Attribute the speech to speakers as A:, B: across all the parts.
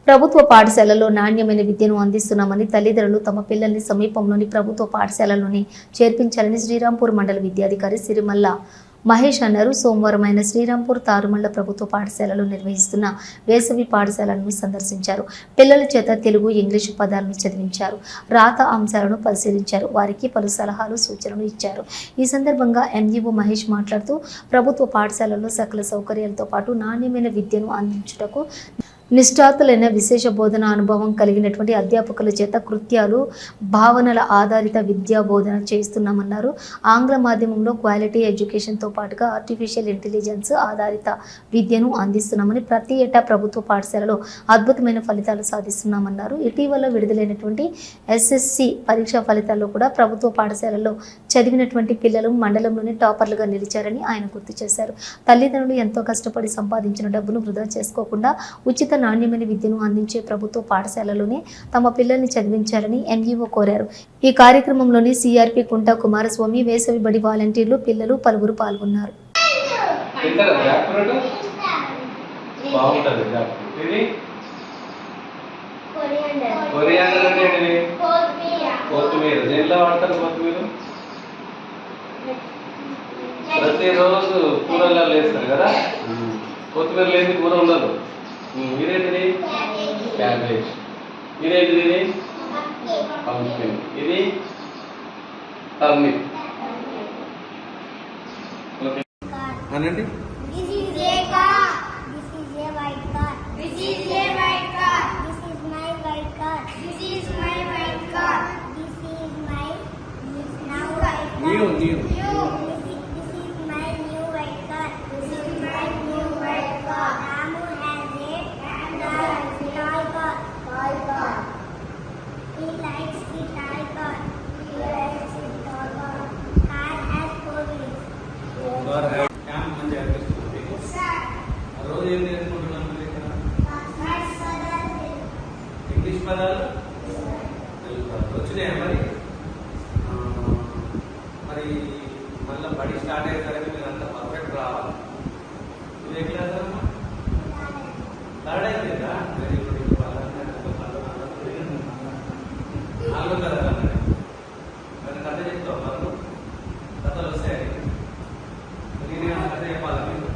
A: ప్రభుత్వ పాఠశాలలో నాణ్యమైన విద్యను అందిస్తున్నామని తల్లిదండ్రులు తమ పిల్లల్ని సమీపంలోని ప్రభుత్వ పాఠశాలలోని చేర్పించాలని శ్రీరాంపూర్ మండల విద్యాధికారి సిరిమల్ల మహేష్ అన్నారు. సోమవారం ఆయన శ్రీరాంపూర్ తారుమళ్ల ప్రభుత్వ పాఠశాలలో నిర్వహిస్తున్న వేసవి పాఠశాలను సందర్శించారు. పిల్లల చేత తెలుగు, ఇంగ్లీషు పదాలను చదివించారు. రాత అంశాలను పరిశీలించారు. వారికి పలు సలహాలు, సూచనలు ఇచ్చారు. ఈ సందర్భంగా ఎంఈఓ మహేష్ మాట్లాడుతూ ప్రభుత్వ పాఠశాలల్లో సకల సౌకర్యాలతో పాటు నాణ్యమైన విద్యను అందించుటకు నిష్ఠాతులైన విశేష బోధన అనుభవం కలిగినటువంటి అధ్యాపకుల చేత కృత్యాలు, భావనల ఆధారిత విద్యా బోధన చేస్తున్నామన్నారు. ఆంగ్ల మాధ్యమంలో క్వాలిటీ ఎడ్యుకేషన్తో పాటుగా ఆర్టిఫిషియల్ ఇంటెలిజెన్స్ ఆధారిత విద్యను అందిస్తున్నామని, ప్రతి ఏటా ప్రభుత్వ పాఠశాలలో అద్భుతమైన ఫలితాలు సాధిస్తున్నామన్నారు. ఇటీవల విడుదలైనటువంటి ఎస్ఎస్సి పరీక్షా ఫలితాల్లో కూడా ప్రభుత్వ పాఠశాలలో చదివినటువంటి పిల్లలు మండలంలోని టాపర్లుగా నిలిచారని ఆయన గుర్తు చేశారు. తల్లిదండ్రులు ఎంతో కష్టపడి సంపాదించిన డబ్బును వృధా చేసుకోకుండా ఉచిత నాణ్యమైన విద్యను అందించే ప్రభుత్వ పాఠశాలలోనే తమ పిల్లల్ని చదివించాలని ఎంఈఓ కోరారు. ఈ కార్యక్రమంలోని సిఆర్పి కుంట కుమారస్వామి, వేసవి బడి వాలంటీర్లు, పిల్లలు పలువురు పాల్గొన్నారు.
B: ప్రతిరోజు కూరల్లో వేస్తారు కదా, కొత్తిమీర లేని కూర ఉండదు. ఇదేంటిది క్యాబేజ్, ఇదేంటిది పంప్కిన్, ఇది టర్నిప్. ఓకే అనండి. ఇంగ్లీష్ పదాలు వచ్చినాయా? మరి మళ్ళీ బడి స్టార్ట్ అయ్యేసరికి మీరు అంతా పర్ఫెక్ట్ రావాలి. ఇది ఎట్లా థర్డ్ అయిపోయిందా? Very good. నాలుగో తరగతి మరి కథ చెప్తావు. మనకు కథలు వస్తాయి. నేనే కథ చెప్పాలి. మీకు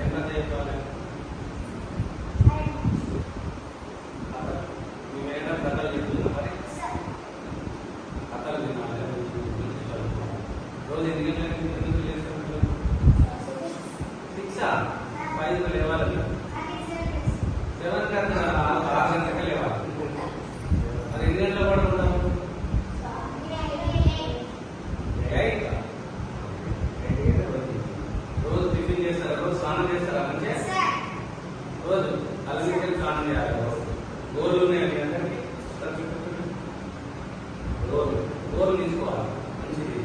B: ఏం కథ చెప్పాలి? మేమేనా కథలు చెప్తున్నాం. మరి కథలు తినాలి. రోజు ఎందుకు చేస్తాం? 6 5 లేవాలి. 7 కన్నా 6 గంటలకే లేవాలి. మరి ఎన్ని గంటల పడుకుంటాము? 8. రోజు టిఫిన్ చేస్తారా? రోజు స్నానం చేస్తారా? మంచిగా రోజు అలమికలు స్నానం చేయాలి. గోర్లు ఉన్నాయండి అందరికి. గోర్లు తీసుకోవాలి. మంచిది.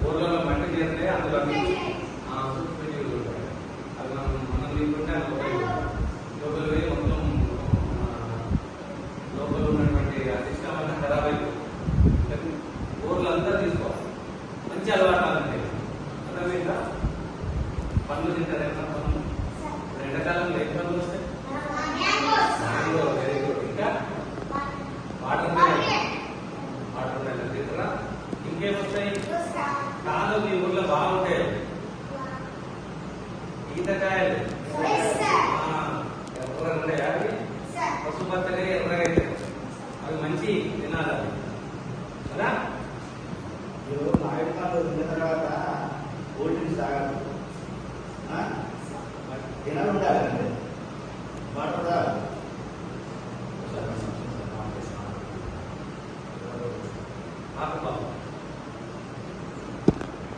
B: గోర్లలో మట్టి చేస్తే అందులో అది మనం తీసుకుంటే లోపల వేయి మొత్తం లోపల ఉన్నటువంటి ఆ సిస్టమ్ అంతా ఖరాబ్ అయిపోతుంది. గోర్లు అంతా తీసుకోవాలి. మంచి అలవాటు అంటే అర్థమైందా? పనులు తింటారు. ఏమన్నా పనులు ఎండాకాలంలో ఏ పనులు వస్తాయి? Very good. ఇంకా వాటర్ తింటారా? ఇంకేమొస్తాయి? కాదు, మీ ఊర్లో బాగుంటాయి ఈతకాయలు. ఎర్రగా ఉంటాయా? అవి పసుపచ్చగా ఎర్రగా అయితే అవి మంచి తినాలి కదా.
C: నాయకులు తిన్న తర్వాత ఓల్డ్ డ్రింక్స్ తాగాలి. తినాలి ఉండాలి. వాటర్ తాగాలి.
B: ఆకు